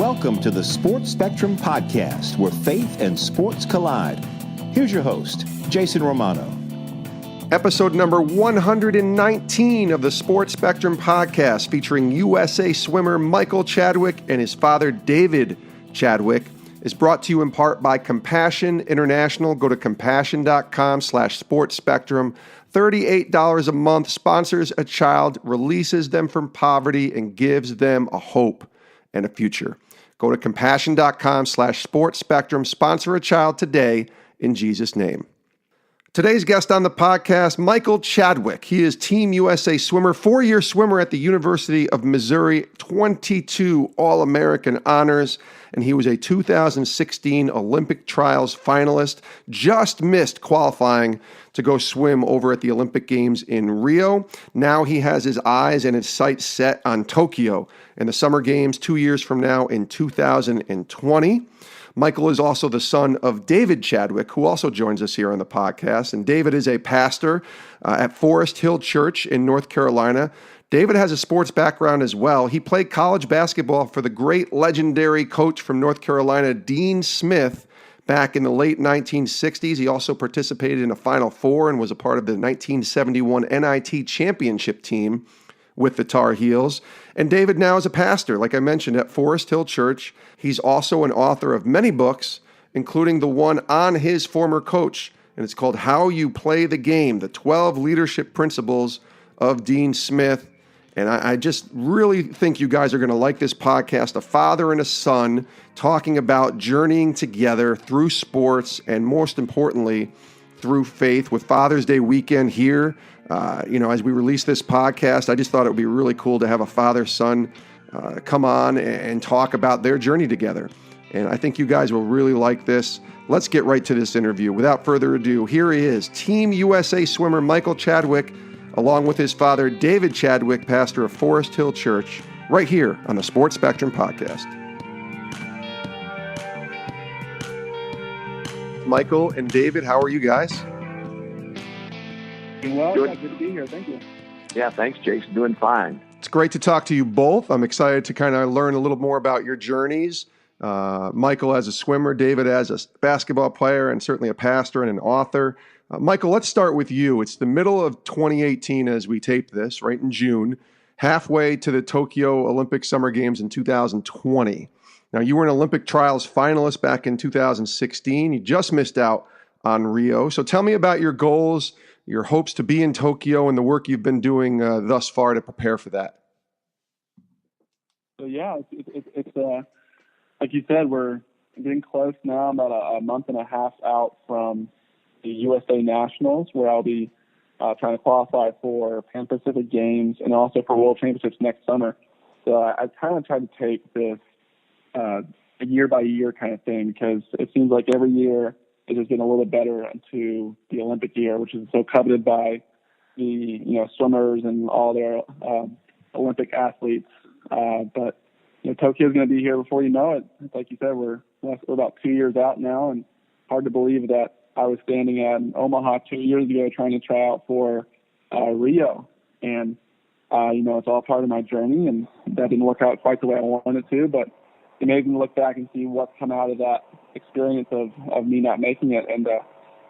Welcome to the Sports Spectrum Podcast, where faith and sports collide. Here's your host, Jason Romano. Episode number 119 of the Sports Spectrum Podcast, featuring USA swimmer Michael Chadwick and his father, David Chadwick, is brought to you in part by Compassion International. Go to compassion.com/sportsspectrum. $38 a month, sponsors a child, releases them from poverty, and gives them a hope and a future. Go to compassion.com/sportsspectrum. Sponsor a child today in Jesus' name. Today's guest on the podcast, Michael Chadwick. He is Team USA swimmer, 4-year swimmer at the University of Missouri, 22 All-American honors, and he was a 2016 Olympic trials finalist. Just missed qualifying to go swim over at the Olympic Games in Rio. Now he has his eyes and his sights set on Tokyo and the Summer Games 2 years from now in 2020. Michael is also the son of David Chadwick, who also joins us here on the podcast. And David is a pastor at Forest Hill Church in North Carolina. David has a sports background as well. He played college basketball for the great legendary coach from North Carolina, Dean Smith, back in the late 1960s. He also participated in a Final Four and was a part of the 1971 NIT championship team with the Tar Heels. And David now is a pastor, like I mentioned, at Forest Hill Church. He's also an author of many books, including the one on his former coach, and it's called How You Play the Game, the 12 Leadership Principles of Dean Smith. And I just really think you guys are going to like this podcast, a father and a son talking about journeying together through sports and, most importantly, through faith. With Father's Day weekend here, as we release this podcast, I just thought it would be really cool to have a father-son come on and talk about their journey together. And I think you guys will really like this. Let's get right to this interview. Without further ado, here he is, Team USA swimmer Michael Chadwick, along with his father, David Chadwick, pastor of Forest Hill Church, right here on the Sports Spectrum Podcast. Michael and David, how are you guys? Well, good to be here. Thank you. Yeah, thanks, Jason. Doing fine. It's great to talk to you both. I'm excited to kind of learn a little more about your journeys. Michael as a swimmer, David as a basketball player, and certainly a pastor and an author. Michael, let's start with you. It's the middle of 2018 as we tape this, right in June, halfway to the Tokyo Olympic Summer Games in 2020. Now, you were an Olympic trials finalist back in 2016. You just missed out on Rio. So tell me about your goals, your hopes to be in Tokyo, and the work you've been doing thus far to prepare for that. So, yeah, it's like you said, we're getting close now, about a month and a half out from the USA Nationals, where I'll be trying to qualify for Pan Pacific Games and also for World Championships next summer. So I kind of tried to take this a year-by-year kind of thing, because it seems like every year it is getting a little bit better into the Olympic year, which is so coveted by the swimmers and all their Olympic athletes. But Tokyo is going to be here before you know it. Like you said, we're about 2 years out now, and hard to believe that I was standing at Omaha 2 years ago trying to try out for Rio. And, it's all part of my journey, and that didn't work out quite the way I wanted to, but it's amazing to look back and see what's come out of that experience of me not making it. And,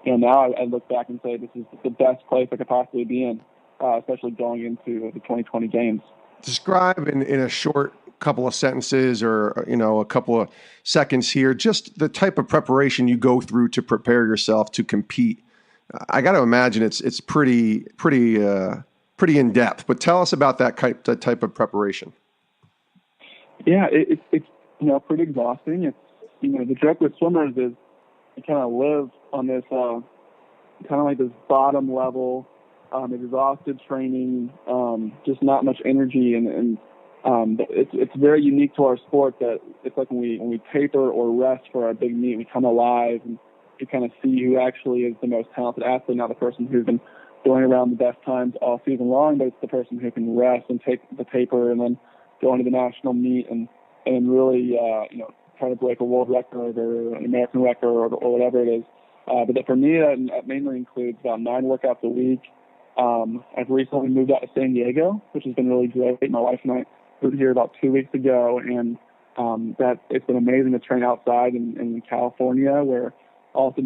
now I look back and say this is the best place I could possibly be in, especially going into the 2020 games. Describe in a short couple of sentences or, a couple of seconds here, just the type of preparation you go through to prepare yourself to compete. I got to imagine it's pretty in depth, but tell us about that type of preparation. Yeah, it's pretty exhausting. It's, the joke with swimmers is you kind of live on this, kind of like this bottom level, exhausted training, just not much energy. And it's very unique to our sport that it's like when we taper or rest for our big meet, we come alive and you kind of see who actually is the most talented athlete, not the person who's been going around the best times all season long, but it's the person who can rest and take the taper and then go into the national meet and really, try to break a world record or an American record or whatever it is. But for me, that mainly includes about 9 workouts a week. I've recently moved out to San Diego, which has been really great. My wife and I moved here about 2 weeks ago, and that it's been amazing to train outside in California, where all the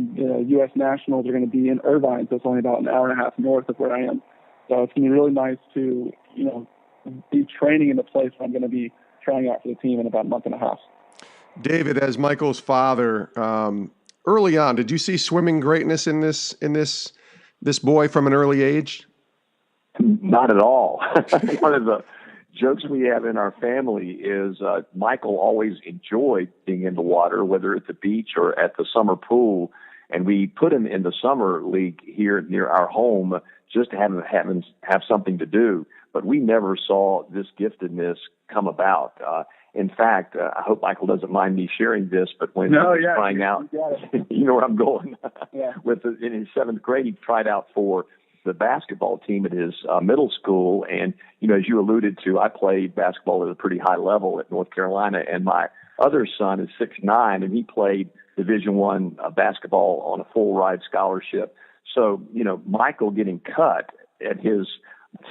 U.S. Nationals are going to be in Irvine, so it's only about an hour and a half north of where I am. So it's going to be really nice to, be training in the place where I'm going to be trying out for the team in about a month and a half. David, as Michael's father, early on, did you see swimming greatness in this boy from an early age? Not at all. One of the jokes we have in our family is Michael always enjoyed being in the water, whether at the beach or at the summer pool. And we put him in the summer league here near our home just to have something to do. But we never saw this giftedness come about. In fact, I hope Michael doesn't mind me sharing this, but when he was trying out, you know where I'm going. Yeah. In his seventh grade, he tried out for the basketball team at his middle school. And, as you alluded to, I played basketball at a pretty high level at North Carolina. And my other son is 6'9", and he played Division I basketball on a full ride scholarship. So, Michael getting cut at his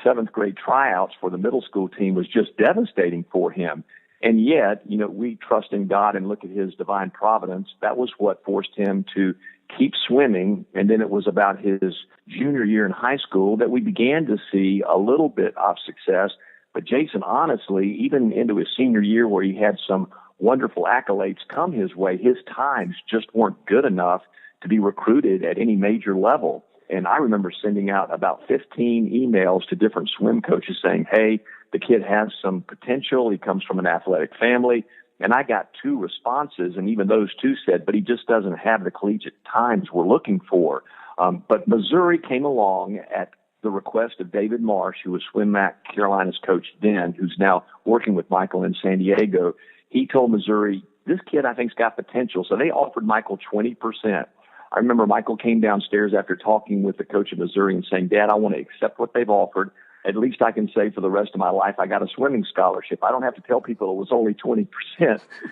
seventh grade tryouts for the middle school team was just devastating for him. And yet, we trust in God and look at his divine providence. That was what forced him to keep swimming. And then it was about his junior year in high school that we began to see a little bit of success. But Jason, honestly, even into his senior year where he had some wonderful accolades come his way, his times just weren't good enough to be recruited at any major level. And I remember sending out about 15 emails to different swim coaches saying, hey, the kid has some potential. He comes from an athletic family. And I got 2 responses, and even those 2 said, but he just doesn't have the collegiate times we're looking for. But Missouri came along at the request of David Marsh, who was SwimMac Carolina's coach then, who's now working with Michael in San Diego. He told Missouri, this kid I think's got potential. So they offered Michael 20%. I remember Michael came downstairs after talking with the coach of Missouri and saying, Dad, I want to accept what they've offered. At least I can say for the rest of my life, I got a swimming scholarship. I don't have to tell people it was only 20%.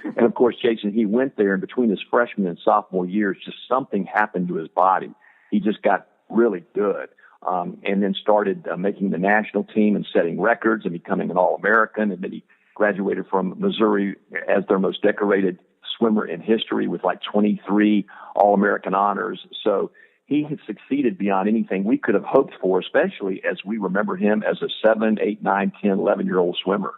And of course, Jason, he went there, and between his freshman and sophomore years, just something happened to his body. He just got really good. And then started making the national team and setting records and becoming an All-American. And then he graduated from Missouri as their most decorated swimmer in history with like 23 All-American honors. So he has succeeded beyond anything we could have hoped for, especially as we remember him as a 7, 8, 9, 10, 11-year-old swimmer.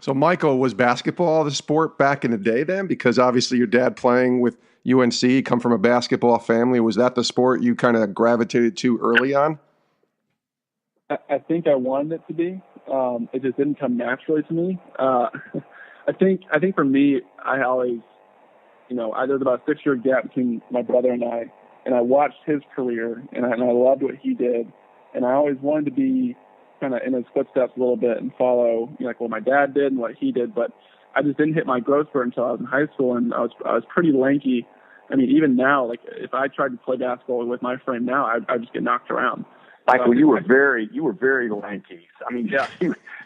So, Michael, was basketball the sport back in the day then? Because obviously your dad playing with UNC, come from a basketball family. Was that the sport you kind of gravitated to early on? I think I wanted it to be. It just didn't come naturally to me. I think for me, I always, there's about a 6-year gap between my brother and I watched his career, and I loved what he did, and I always wanted to be kind of in his footsteps a little bit and follow, like what my dad did and what he did. But I just didn't hit my growth spurt until I was in high school, and I was pretty lanky. I mean, even now, like if I tried to play basketball with my frame now, I'd just get knocked around. Michael, you were very lanky. I mean,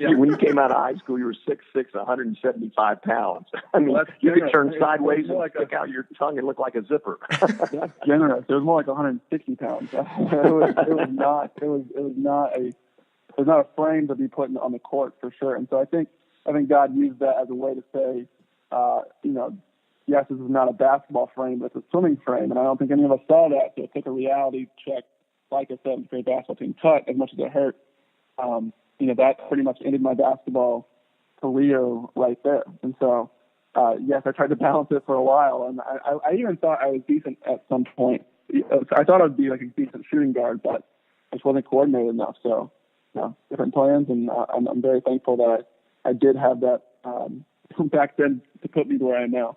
when you came out of high school, you were 6'6", 175 pounds. I mean, you could turn sideways and stick out your tongue and look like a zipper. That's generous. It was more like 160 pounds. It was not a frame to be put on the court for sure. And so I think God used that as a way to say, yes, this is not a basketball frame, but it's a swimming frame. And I don't think any of us saw that. So it took a reality check. Like a seventh grade basketball team cut, as much as it hurt, that pretty much ended my basketball career right there. And so, yes, I tried to balance it for a while, and I even thought I was decent at some point. I thought I'd be like a decent shooting guard, but I just wasn't coordinated enough. So, different plans, and I'm very thankful that I did have that back then to put me to where I am now.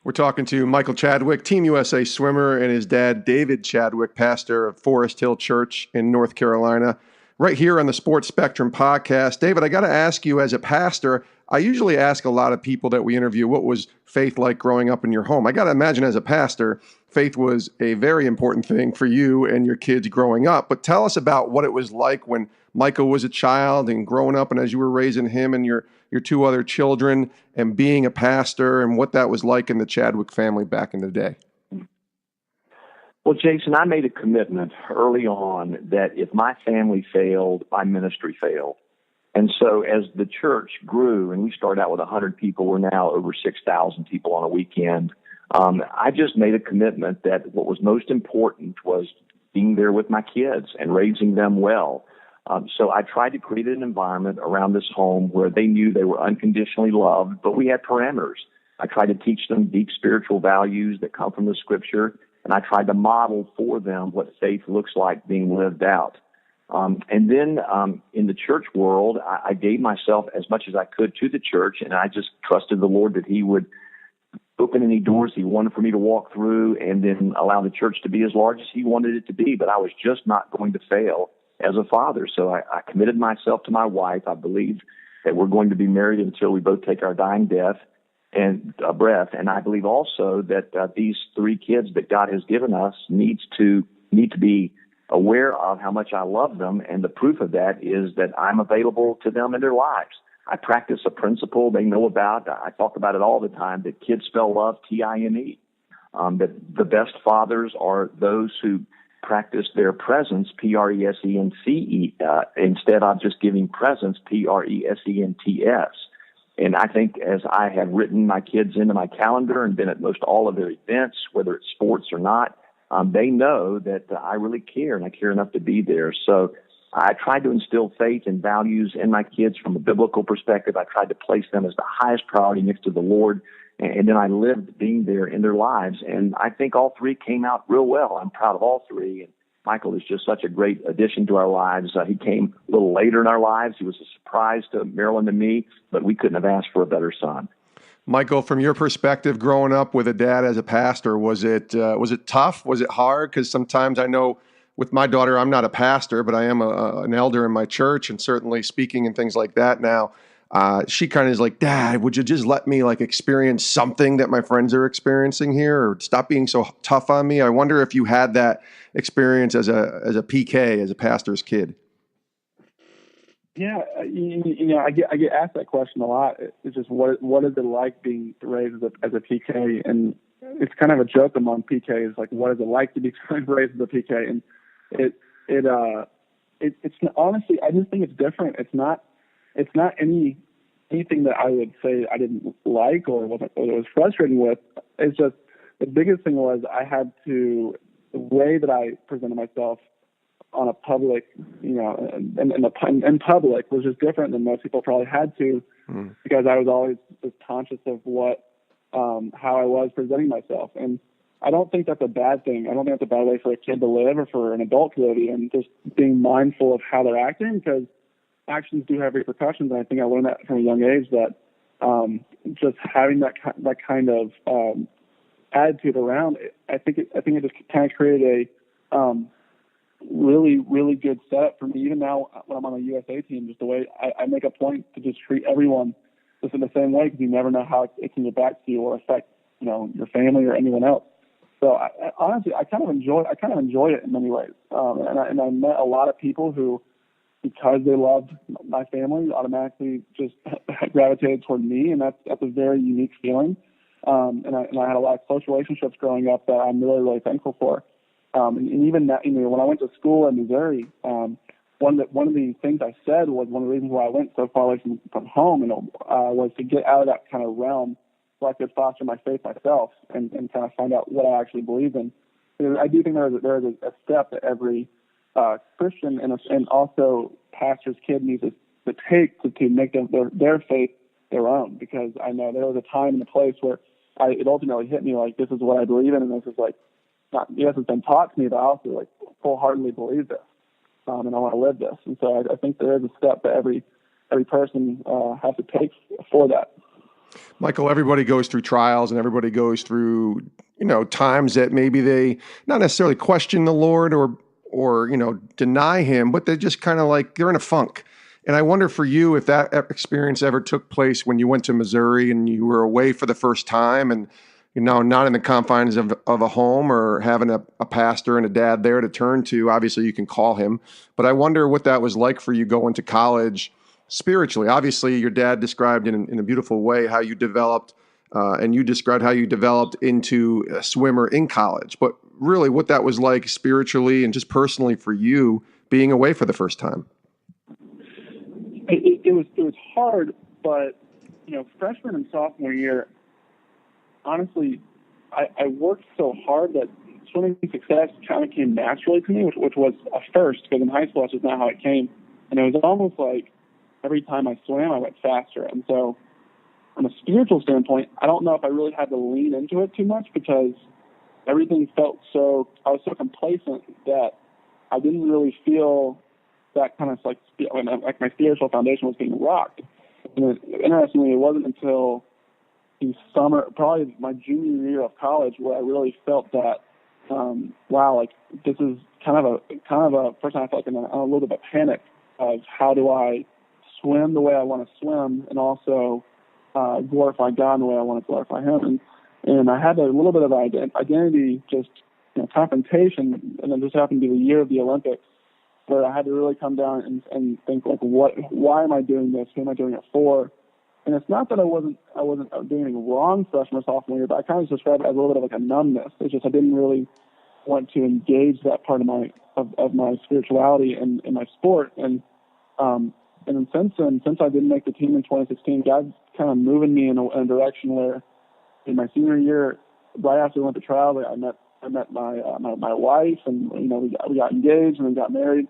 We're talking to Michael Chadwick, Team USA swimmer, and his dad, David Chadwick, pastor of Forest Hill Church in North Carolina, right here on the Sports Spectrum podcast. David, I got to ask you, as a pastor, I usually ask a lot of people that we interview, what was faith like growing up in your home? I got to imagine as a pastor, faith was a very important thing for you and your kids growing up. But tell us about what it was like when Michael was a child and growing up, and as you were raising him and your 2 other children and being a pastor, and what that was like in the Chadwick family back in the day. Well, Jason, I made a commitment early on that if my family failed, my ministry failed. And so as the church grew, and we started out with 100 people, we're now over 6,000 people on a weekend. I just made a commitment that what was most important was being there with my kids and raising them well. So I tried to create an environment around this home where they knew they were unconditionally loved, but we had parameters. I tried to teach them deep spiritual values that come from the Scripture, and I tried to model for them what faith looks like being lived out. And then in the church world, I gave myself as much as I could to the church, and I just trusted the Lord that He would open any doors He wanted for me to walk through, and then allow the church to be as large as He wanted it to be. But I was just not going to fail as a father. So I committed myself to my wife. I believe that we're going to be married until we both take our dying breath. And I believe also that these 3 kids that God has given us need to be aware of how much I love them. And the proof of that is that I'm available to them in their lives. I practice a principle they know about. I talk about it all the time, that kids spell love T-I-M-E. That the best fathers are those who practice their presence, P-R-E-S-E-N-C-E, instead of just giving presents, P-R-E-S-E-N-T-S. And I think as I have written my kids into my calendar and been at most all of their events, whether it's sports or not, they know that I really care, and I care enough to be there. So I tried to instill faith and values in my kids from a biblical perspective. I tried to place them as the highest priority next to the Lord, and then I lived being there in their lives. And I think all 3 came out real well. I'm proud of all 3. And Michael is just such a great addition to our lives. He came a little later in our lives. He was a surprise to Marilyn and me, but we couldn't have asked for a better son. Michael, from your perspective, growing up with a dad as a pastor, was it tough? Was it hard? Because sometimes I know with my daughter, I'm not a pastor, but I am an elder in my church, and certainly speaking and things like that now. She kind of is like, Dad, would you just let me experience something that my friends are experiencing here, or stop being so tough on me? I wonder if you had that experience as a PK, as a pastor's kid. Yeah, I get asked that question a lot. It's just what is it like being raised as a PK, and it's kind of a joke among PKs. Like, what is it like to be raised as a PK? And it's honestly, I just think it's different. It's not anything that I would say I didn't like or was frustrating with. It's just the biggest thing was I had to, the way that I presented myself on a public, in public was just different than most people probably had to, because I was always just conscious of how I was presenting myself. And I don't think that's a bad thing. I don't think that's a bad way for a kid to live or for an adult to live, and just being mindful of how they're acting, because actions do have repercussions. And I think I learned that from a young age, that just having that kind of attitude around it, I think it just kind of created a really, really good setup for me. Even now when I'm on the USA team, just the way I make a point to just treat everyone just in the same way, because you never know how it can get back to you or affect, your family or anyone else. So honestly, I kind of enjoy it in many ways. And I met a lot of people who, because they loved my family, automatically just gravitated toward me, and that's a very unique feeling. And I had a lot of close relationships growing up that I'm really, really thankful for. And even that, when I went to school in Missouri, one of the things I said was one of the reasons why I went so far away from home, was to get out of that kind of realm, so I could foster my faith myself and kind of find out what I actually believe in. Because I do think there is a step that every Christian and also pastor's kid needs to take to make their faith their own. Because I know there was a time and a place where it ultimately hit me like, this is what I believe in, and this is yes, it's been taught to me, but I also full-heartedly believe this, and I want to live this. And so I think there is a step that every person has to take for that. Michael, everybody goes through trials, and everybody goes through, times that maybe they not necessarily question the Lord or deny Him, but they just kind of they're in a funk. And I wonder for you if that experience ever took place when you went to Missouri and you were away for the first time, and not in the confines of a home or having a pastor and a dad there to turn to. Obviously, you can call him. But I wonder what that was like for you going to college spiritually. Obviously, your dad described in a beautiful way how you developed, and you described how you developed into a swimmer in college. But really what that was like spiritually and just personally for you being away for the first time. It it was hard, but freshman and sophomore year, honestly, I worked so hard that swimming success kind of came naturally to me, which was a first, because in high school that's just not how it came. And it was almost like every time I swam, I went faster. And so from a spiritual standpoint, I don't know if I really had to lean into it too much, because everything felt I was so complacent that I didn't really feel that kind of like my spiritual foundation was being rocked. And interestingly, it wasn't until the summer, probably my junior year of college, where I really felt that, wow, like this is kind of a first time I felt like in a little bit of a panic of how do I swim the way I want to swim and also glorify God in the way I want to glorify Him. And I had a little bit of identity, just confrontation, and it just happened to be the year of the Olympics, where I had to really come down and think, like, why am I doing this? Who am I doing it for? And it's not that I wasn't doing anything wrong freshman or sophomore year, but I kind of describe it as a little bit of like a numbness. It's just I didn't really want to engage that part of my spirituality and my sport. And then since I didn't make the team in 2016, God's kind of moving me in a direction where in my senior year, right after the Olympic trials, I met my wife, and we got engaged and then got married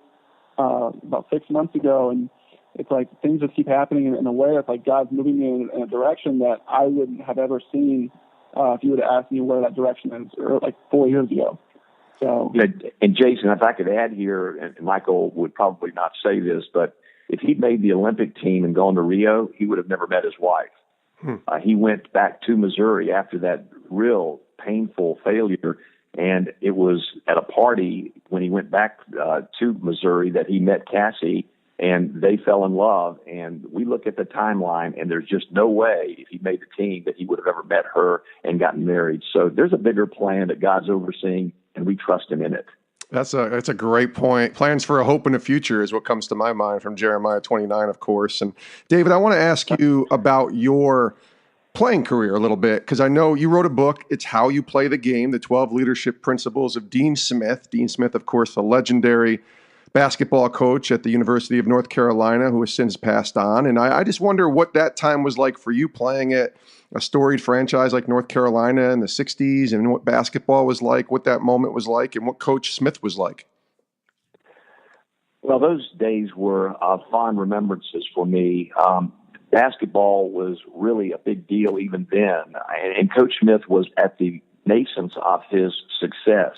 about 6 months ago. And it's like things just keep happening in a way that's like God's moving me in a direction that I wouldn't have ever seen if you would have asked me where that direction is, or like 4 years ago. So, and Jason, if I could add here, and Michael would probably not say this, but if he'd made the Olympic team and gone to Rio, he would have never met his wife. He went back to Missouri after that real painful failure, and it was at a party when he went back to Missouri that he met Cassie, and they fell in love. And we look at the timeline, and there's just no way if he made the team that he would have ever met her and gotten married. So there's a bigger plan that God's overseeing, and we trust Him in it. That's a great point. Plans for a hope in the future is what comes to my mind from Jeremiah 29, of course. And David, I want to ask you about your playing career a little bit, because I know you wrote a book. It's How You Play the Game, the 12 Leadership Principles of Dean Smith. Dean Smith, of course, the legendary basketball coach at the University of North Carolina, who has since passed on. And I just wonder what that time was like for you, playing at a storied franchise like North Carolina in the 60s, and what basketball was like, what that moment was like, and what Coach Smith was like. Well, those days were fond remembrances for me. Basketball was really a big deal even then. And Coach Smith was at the nascence of his success.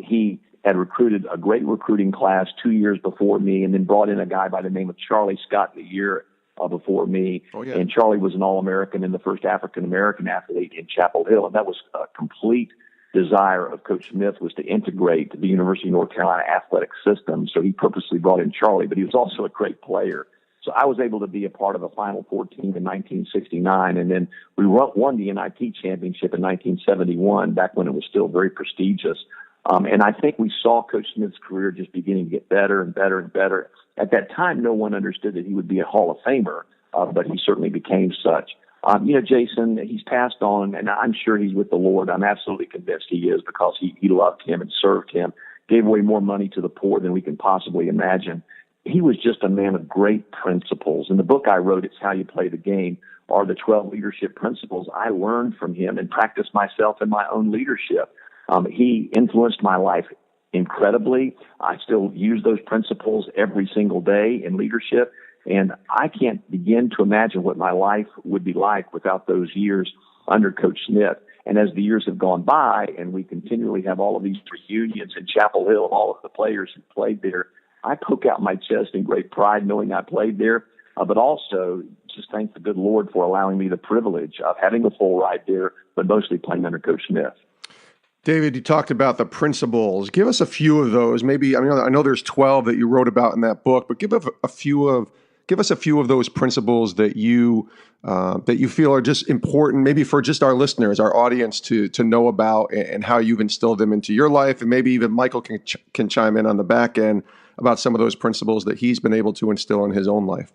He had recruited a great recruiting class 2 years before me, and then brought in a guy by the name of Charlie Scott the year before me. Oh, yeah. And Charlie was an All-American and the first African-American athlete in Chapel Hill. And that was a complete desire of Coach Smith, was to integrate the University of North Carolina athletic system. So he purposely brought in Charlie, but he was also a great player. So I was able to be a part of a Final Four team in 1969. And then we won the NIT championship in 1971, back when it was still very prestigious. And I think we saw Coach Smith's career just beginning to get better and better and better. At that time, no one understood that he would be a Hall of Famer, but he certainly became such. Jason, he's passed on, and I'm sure he's with the Lord. I'm absolutely convinced he is, because he loved Him and served Him, gave away more money to the poor than we can possibly imagine. He was just a man of great principles. In the book I wrote, It's How You Play the Game, are the 12 leadership principles I learned from him and practiced myself in my own leadership. He influenced my life incredibly. I still use those principles every single day in leadership, and I can't begin to imagine what my life would be like without those years under Coach Smith. And as the years have gone by, and we continually have all of these reunions in Chapel Hill of all of the players who played there, I poke out my chest in great pride knowing I played there, but also just thank the good Lord for allowing me the privilege of having a full ride there, but mostly playing under Coach Smith. David, you talked about the principles. Give us a few of those. Maybe, I know there's 12 that you wrote about in that book, but give us a few of those principles that you feel are just important, maybe for just our listeners, our audience, to know about, and how you've instilled them into your life. And maybe even Michael can chime in on the back end about some of those principles that he's been able to instill in his own life.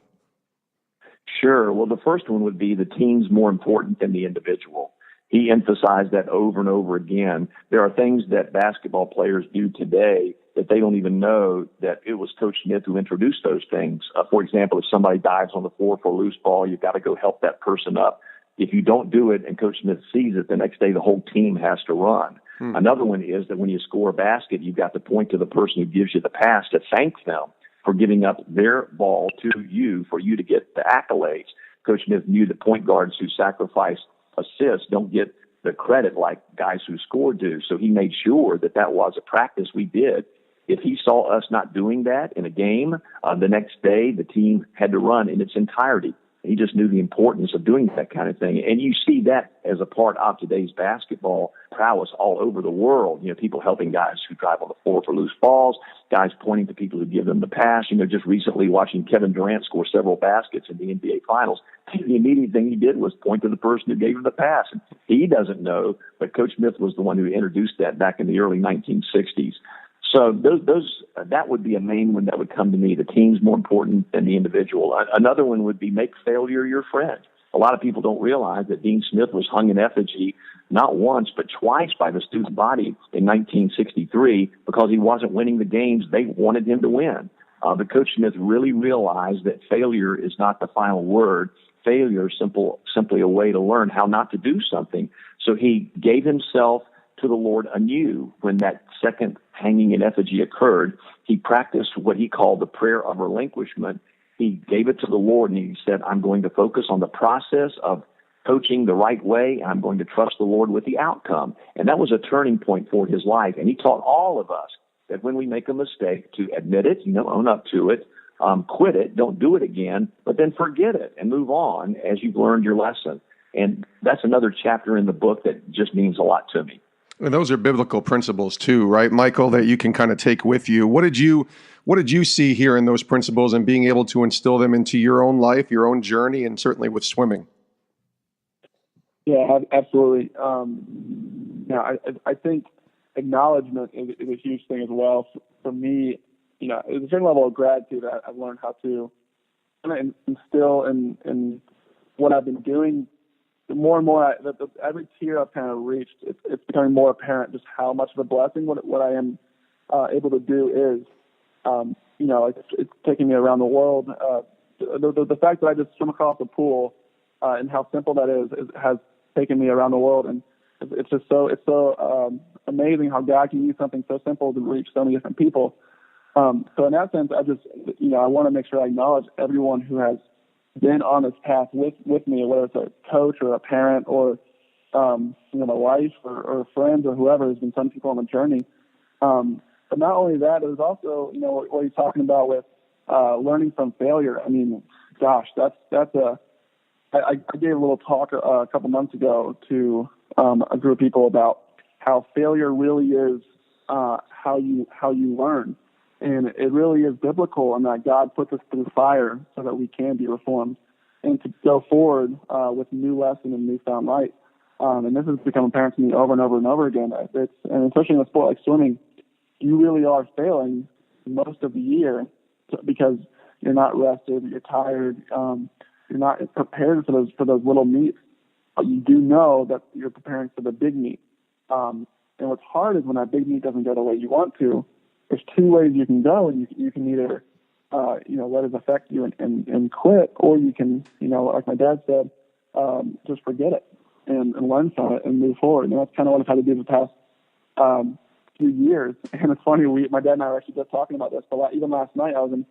Sure. Well, the first one would be the team's more important than the individual. He emphasized that over and over again. There are things that basketball players do today that they don't even know that it was Coach Smith who introduced those things. For example, if somebody dives on the floor for a loose ball, you've got to go help that person up. If you don't do it and Coach Smith sees it, the next day the whole team has to run. Another one is that when you score a basket, you've got to point to the person who gives you the pass to thank them for giving up their ball to you for you to get the accolades. Coach Smith knew that point guards who sacrifice assists don't get the credit like guys who score do. So he made sure that that was a practice we did. If he saw us not doing that in a game, the next day the team had to run in its entirety. He just knew the importance of doing that kind of thing. And you see that as a part of today's basketball prowess all over the world. You know, people helping guys who drive on the floor for loose balls, guys pointing to people who give them the pass. You know, just recently watching Kevin Durant score several baskets in the NBA Finals, the immediate thing he did was point to the person who gave him the pass. And he doesn't know, but Coach Smith was the one who introduced that back in the early 1960s. So that would be a main one that would come to me. The team's more important than the individual. Another one would be make failure your friend. A lot of people don't realize that Dean Smith was hung in effigy not once but twice by the student body in 1963 because he wasn't winning the games they wanted him to win. But Coach Smith really realized that failure is not the final word. Failure is simply a way to learn how not to do something. So he gave himself to the Lord anew when that second hanging in effigy occurred. He practiced what he called the prayer of relinquishment. He gave it to the Lord and he said, I'm going to focus on the process of coaching the right way. I'm going to trust the Lord with the outcome. And that was a turning point for his life. And he taught all of us that when we make a mistake, to admit it, own up to it, quit it, don't do it again, but then forget it and move on as you've learned your lesson. And that's another chapter in the book that just means a lot to me. And those are biblical principles too, right, Michael, that you can kind of take with you. What did you see here in those principles and being able to instill them into your own life, your own journey, and certainly with swimming? Yeah, absolutely. I think acknowledgement is a huge thing as well. For me, there's a certain level of gratitude that I've learned how to kind of instill in what I've been doing. More and more, every tier I've kind of reached, it's becoming more apparent just how much of a blessing what I am able to do is. It's taking me around the world. The fact that I just swim across the pool and how simple that is has taken me around the world, and it's so amazing how God can use something so simple to reach so many different people. So in that sense, I want to make sure I acknowledge everyone who has been on this path with me, whether it's a coach or a parent or, my wife or friends or whoever. There's been some people on the journey. But not only that, there's also, what you're talking about with learning from failure. I mean, gosh, I gave a little talk a couple months ago to a group of people about how failure really is how you learn. And it really is biblical in that God puts us through fire so that we can be reformed and to go forward with new lesson and newfound light. And this has become apparent to me over and over and over again. And especially in a sport like swimming, you really are failing most of the year because you're not rested, you're tired, you're not prepared for those little meets. But you do know that you're preparing for the big meet. And what's hard is when that big meet doesn't go the way you want to. There's two ways you can go, and you can either, let it affect you and quit, or you can, like my dad said, just forget it and learn from it and move forward. And that's kind of what I've had to do the past few years. And it's funny, my dad and I were actually just talking about this. But even last night, I was in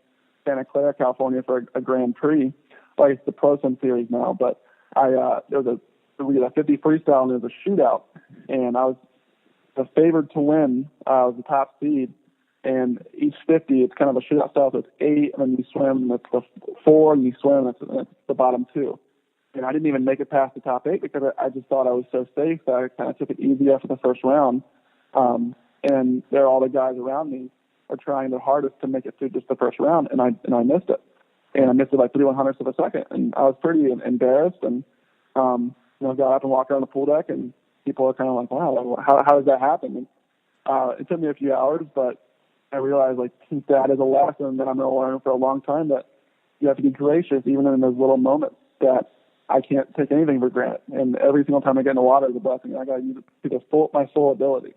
Santa Clara, California for a Grand Prix. Well, it's the Pro Swim Series now, but we did a 50 freestyle and there was a shootout, and I was the favored to win. I was the top seed. And each 50, it's kind of a shootout style. So it's 8, and then you swim, and it's the 4, and you swim, and it's the bottom 2. And I didn't even make it past the top 8 because I just thought I was so safe that I kind of took it easy after the first round. And there, all the guys around me are trying their hardest to make it through just the first round, and I missed it. And I missed it by 3/100ths of a second. And I was pretty embarrassed, and got up and walked around the pool deck, and people are kind of like, wow, how does that happen? And it took me a few hours, but I realized that is a lesson that I'm going to learn for a long time, that you have to be gracious even in those little moments, that I can't take anything for granted. And every single time I get in the water is a blessing. I got to use it to my full ability.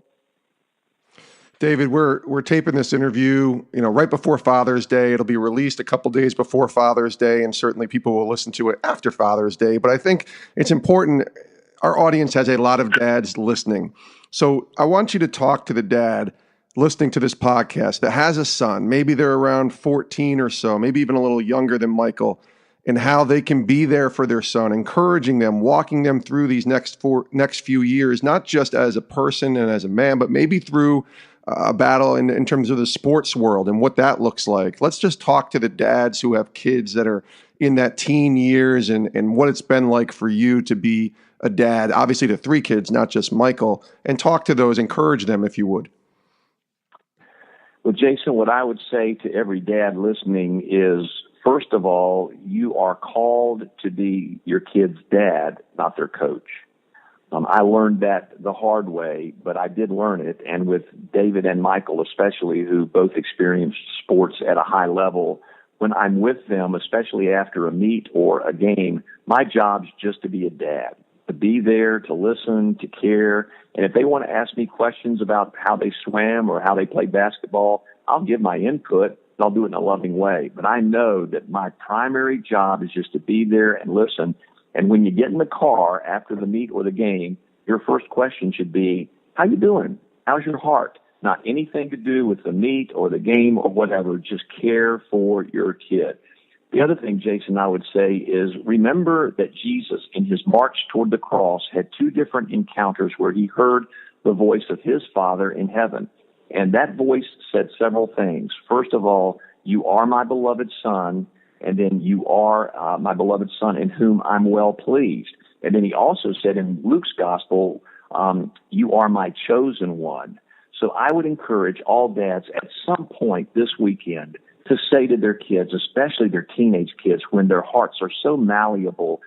David, we're taping this interview, right before Father's Day. It'll be released a couple days before Father's Day, and certainly people will listen to it after Father's Day. But I think it's important. Our audience has a lot of dads listening. So I want you to talk to the dad listening to this podcast that has a son. Maybe they're around 14 or so, maybe even a little younger than Michael, and how they can be there for their son, encouraging them, walking them through these next few years, not just as a person and as a man, but maybe through a battle in terms of the sports world and what that looks like. Let's just talk to the dads who have kids that are in that teen years and what it's been like for you to be a dad, obviously to 3 kids, not just Michael, and talk to those, encourage them if you would. Well, Jason, what I would say to every dad listening is, first of all, you are called to be your kid's dad, not their coach. I learned that the hard way, but I did learn it. And with David and Michael especially, who both experienced sports at a high level, when I'm with them, especially after a meet or a game, my job's just to be a dad, to be there, to listen, to care. And if they want to ask me questions about how they swam or how they play basketball, I'll give my input. I'll do it in a loving way. But I know that my primary job is just to be there and listen. And when you get in the car after the meet or the game, your first question should be, how you doing? How's your heart? Not anything to do with the meet or the game or whatever. Just care for your kid. The other thing, Jason, I would say is remember that Jesus, in his march toward the cross, had 2 different encounters where he heard the voice of his Father in heaven. And that voice said several things. First of all, you are my beloved Son, and then you are my beloved Son in whom I'm well pleased. And then he also said in Luke's gospel, you are my chosen one. So I would encourage all dads at some point this weekend to say to their kids, especially their teenage kids, when their hearts are so malleable,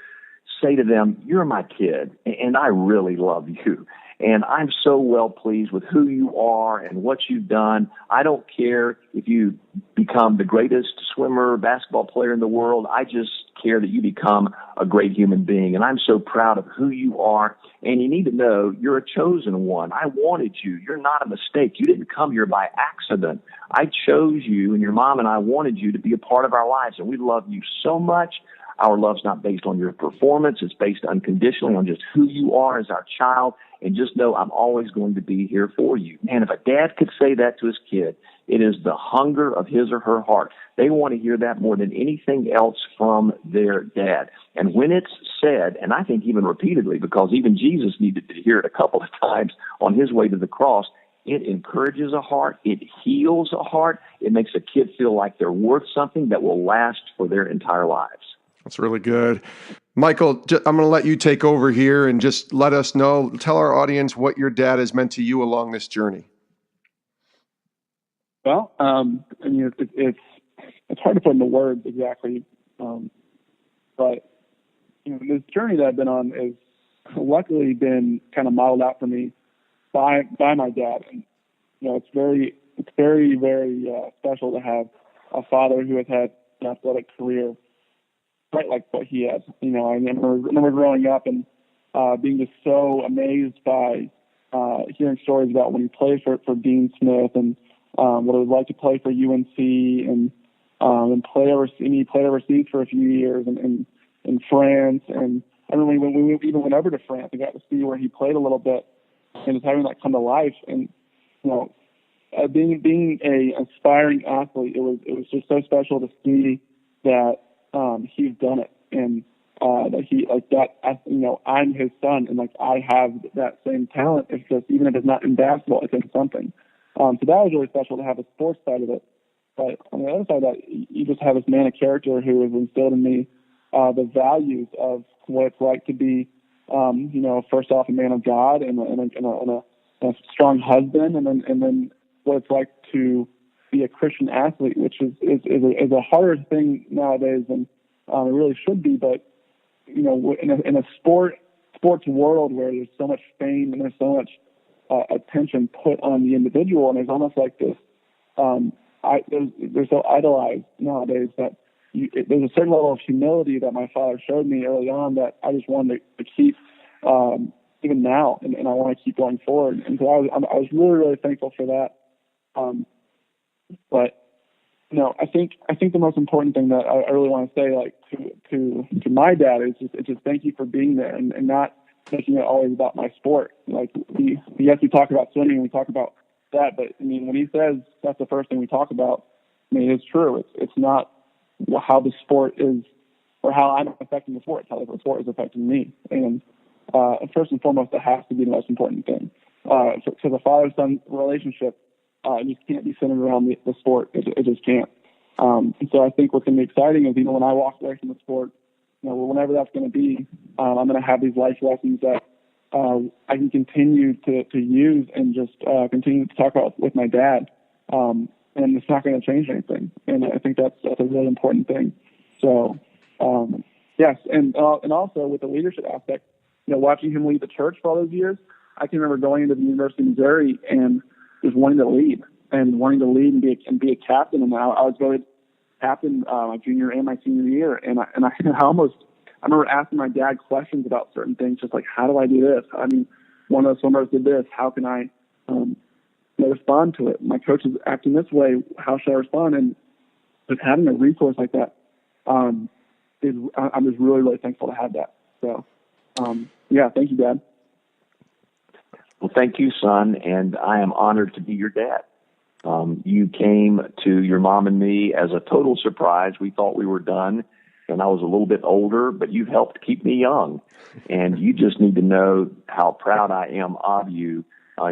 say to them, you're my kid, and I really love you. And I'm so well pleased with who you are and what you've done. I don't care if you become the greatest swimmer, basketball player in the world. I just care that you become a great human being. And I'm so proud of who you are. And you need to know you're a chosen one. I wanted you. You're not a mistake. You didn't come here by accident. I chose you, and your mom and I wanted you to be a part of our lives. And we love you so much. Our love's not based on your performance. It's based unconditionally on just who you are as our child. And just know I'm always going to be here for you. Man, if a dad could say that to his kid, it is the hunger of his or her heart. They want to hear that more than anything else from their dad. And when it's said, and I think even repeatedly, because even Jesus needed to hear it a couple of times on his way to the cross, it encourages a heart. It heals a heart. It makes a kid feel like they're worth something that will last for their entire lives. That's really good. Michael, I'm going to let you take over here and just let us know, tell our audience what your dad has meant to you along this journey. Well, it's hard to put into words exactly, but this journey that I've been on has luckily been kind of modeled out for me by my dad. And it's very, very special to have a father who has had an athletic career right like what he had. I remember growing up and being just so amazed by hearing stories about when he played for Dean Smith and what it was like to play for UNC and play overseas. He played overseas for a few years in France. And I remember when we even went over to France, I got to see where he played a little bit and just having that come to life. And being a aspiring athlete, it was just so special to see that he's done it, and that he like that. I'm his son, and like I have that same talent. It's just even if it's not in basketball, it's in something. So that was really special to have a sports side of it. But on the other side of that, you just have this man of character who has instilled in me the values of what it's like to be, first off, a man of God and a strong husband, and then what it's like to be a Christian athlete, which is a harder thing nowadays than it really should be. But in a sports world where there's so much fame and there's so much attention put on the individual, and there's almost like this, they're so idolized nowadays that there's a certain level of humility that my father showed me early on that I just wanted to keep even now, and I want to keep going forward. And so I was really, really thankful for that. But I think the most important thing that I really want to say, like to my dad, is just thank you for being there and not making it always about my sport. Like we talk about swimming, we talk about that, but I mean, when he says that's the first thing we talk about, I mean, it's true. It's not how the sport is or how I'm affecting the sport. It's how the sport is affecting me. And first and foremost, that has to be the most important thing. For the father-son relationship, it just can't be centered around the sport. It just can't. And so I think what's going to be exciting is, when I walk away from the sport, whenever that's going to be, I'm going to have these life lessons that I can continue to use and just continue to talk about with my dad. And it's not going to change anything. And I think that's a really important thing. So, yes. And also with the leadership aspect, watching him lead the church for all those years, I can remember going into the University of Missouri and just wanting to lead and be a captain. And I was voted captain my junior and my senior year. And I remember asking my dad questions about certain things, just like, how do I do this? I mean, one of the swimmers did this. How can I respond to it? My coach is acting this way. How should I respond? And just having a resource like that, I'm just really, really thankful to have that. So, thank you, Dad. Well, thank you, son, and I am honored to be your dad. You came to your mom and me as a total surprise. We thought we were done, and I was a little bit older, but you've helped keep me young. And you just need to know how proud I am of you.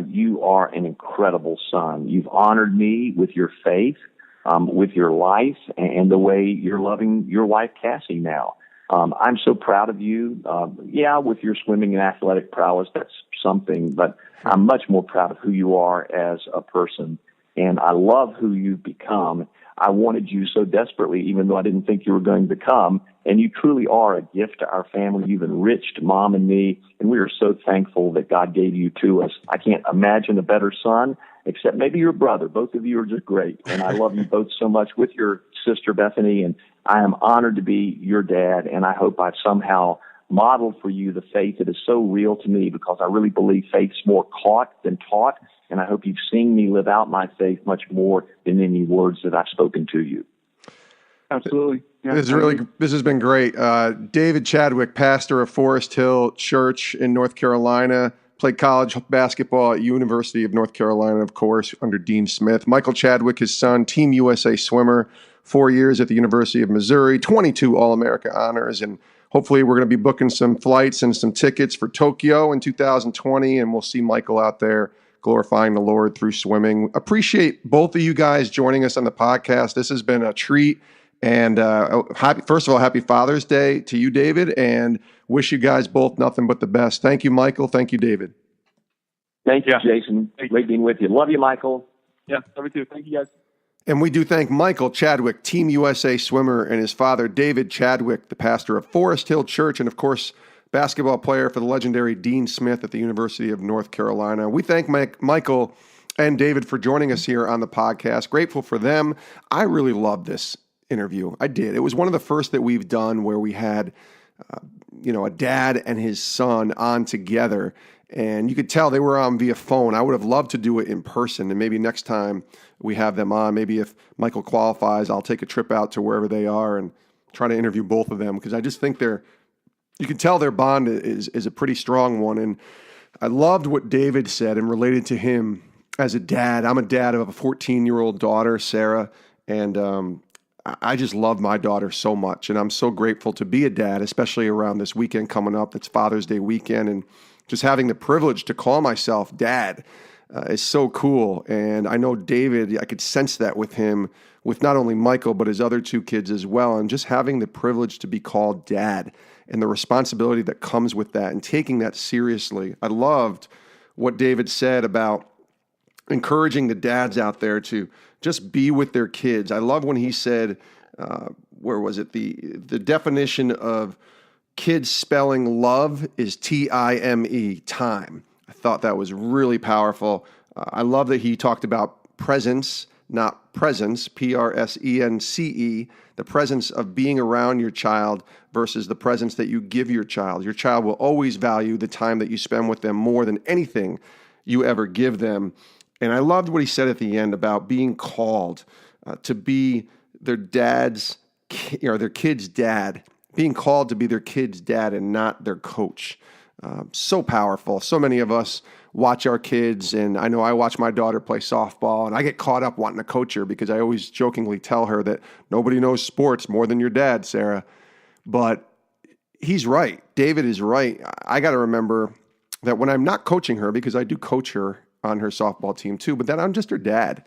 You are an incredible son. You've honored me with your faith, with your life, and the way you're loving your wife, Cassie, now. I'm so proud of you. With your swimming and athletic prowess, that's something, but I'm much more proud of who you are as a person. And I love who you've become. I wanted you so desperately, even though I didn't think you were going to come. And you truly are a gift to our family. You've enriched Mom and me, and we are so thankful that God gave you to us. I can't imagine a better son, except maybe your brother. Both of you are just great. And I love you both so much, with your sister Bethany. And I am honored to be your dad. And I hope I've somehow modeled for you the faith that is so real to me, because I really believe faith's more caught than taught. And I hope you've seen me live out my faith much more than any words that I've spoken to you. Absolutely. Yeah, This has been great. David Chadwick, pastor of Forest Hill Church in North Carolina, played college basketball at University of North Carolina, of course, under Dean Smith. Michael Chadwick, his son, Team USA swimmer, 4 years at the University of Missouri, 22 All-America honors, and hopefully we're going to be booking some flights and some tickets for Tokyo in 2020, and we'll see Michael out there glorifying the Lord through swimming. Appreciate both of you guys joining us on the podcast. This has been a treat. And first of all, happy Father's Day to you, David, and wish you guys both nothing but the best. Thank you, Michael. Thank you, David. Thank you, Jason. Great being with you. Love you, Michael. Yeah, love you too. Thank you, guys. And we do thank Michael Chadwick, Team USA swimmer, and his father, David Chadwick, the pastor of Forest Hill Church, and of course, basketball player for the legendary Dean Smith at the University of North Carolina. We thank Michael and David for joining us here on the podcast. Grateful for them. I really love this interview. I did. It was one of the first that we've done where we had, a dad and his son on together, and you could tell they were on via phone. I would have loved to do it in person, and maybe next time we have them on, maybe if Michael qualifies, I'll take a trip out to wherever they are and try to interview both of them, because I just think you can tell their bond is a pretty strong one. And I loved what David said and related to him as a dad. I'm a dad of a 14-year-old daughter, Sarah, and I just love my daughter so much, and I'm so grateful to be a dad, especially around this weekend coming up. It's Father's Day weekend, and just having the privilege to call myself dad is so cool. And I know David, I could sense that with him, with not only Michael, but his other two kids as well, and just having the privilege to be called dad and the responsibility that comes with that and taking that seriously. I loved what David said about encouraging the dads out there to just be with their kids. I love when he said, where was it? The definition of kids spelling love is T-I-M-E, time. I thought that was really powerful. I love that he talked about presence, not presence, P-R-S-E-N-C-E, the presence of being around your child versus the presence that you give your child. Your child will always value the time that you spend with them more than anything you ever give them. And I loved what he said at the end about being called to be their dad's, their kid's dad, being called to be their kid's dad and not their coach. So powerful. So many of us watch our kids, and I know I watch my daughter play softball, and I get caught up wanting to coach her because I always jokingly tell her that nobody knows sports more than your dad, Sarah. But he's right. David is right. I got to remember that when I'm not coaching her, because I do coach her on her softball team too, but that I'm just her dad,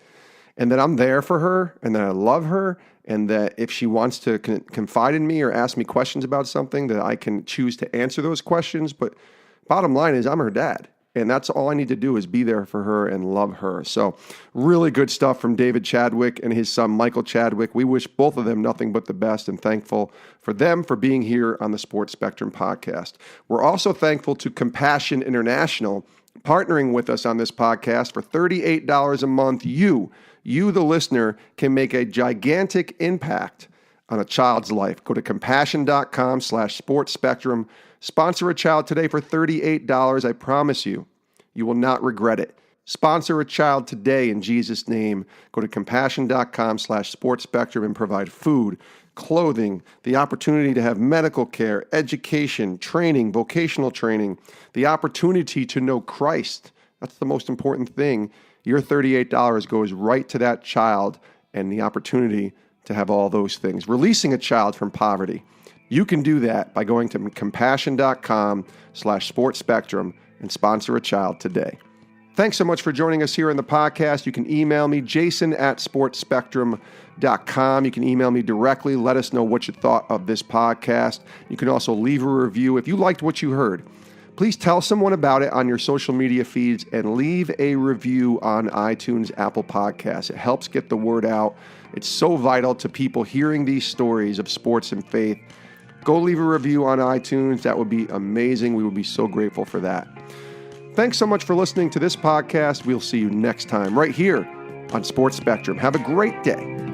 and that I'm there for her, and that I love her, and that if she wants to confide in me or ask me questions about something, that I can choose to answer those questions. But bottom line is I'm her dad, and that's all I need to do is be there for her and love her. So really good stuff from David Chadwick and his son, Michael Chadwick. We wish both of them nothing but the best and thankful for them for being here on the Sports Spectrum podcast. We're also thankful to Compassion International, partnering with us on this podcast for $38 a month. You, the listener, can make a gigantic impact on a child's life. Go to compassion.com/sportspectrum. Sponsor a child today for $38. I promise you, you will not regret it. Sponsor a child today in Jesus' name. Go to compassion.com/sportspectrum and provide food, clothing, the opportunity to have medical care, education, training, vocational training, the opportunity to know Christ. That's the most important thing. Your $38 goes right to that child and the opportunity to have all those things. Releasing a child from poverty. You can do that by going to compassion.com/sportspectrum and sponsor a child today. Thanks so much for joining us here on the podcast. You can email me, jason@sportspectrum.com. You can email me directly. Let us know what you thought of this podcast. You can also leave a review. If you liked what you heard, please tell someone about it on your social media feeds and leave a review on iTunes, Apple Podcasts. It helps get the word out. It's so vital to people hearing these stories of sports and faith. Go leave a review on iTunes. That would be amazing. We would be so grateful for that. Thanks so much for listening to this podcast. We'll see you next time right here on Sports Spectrum. Have a great day.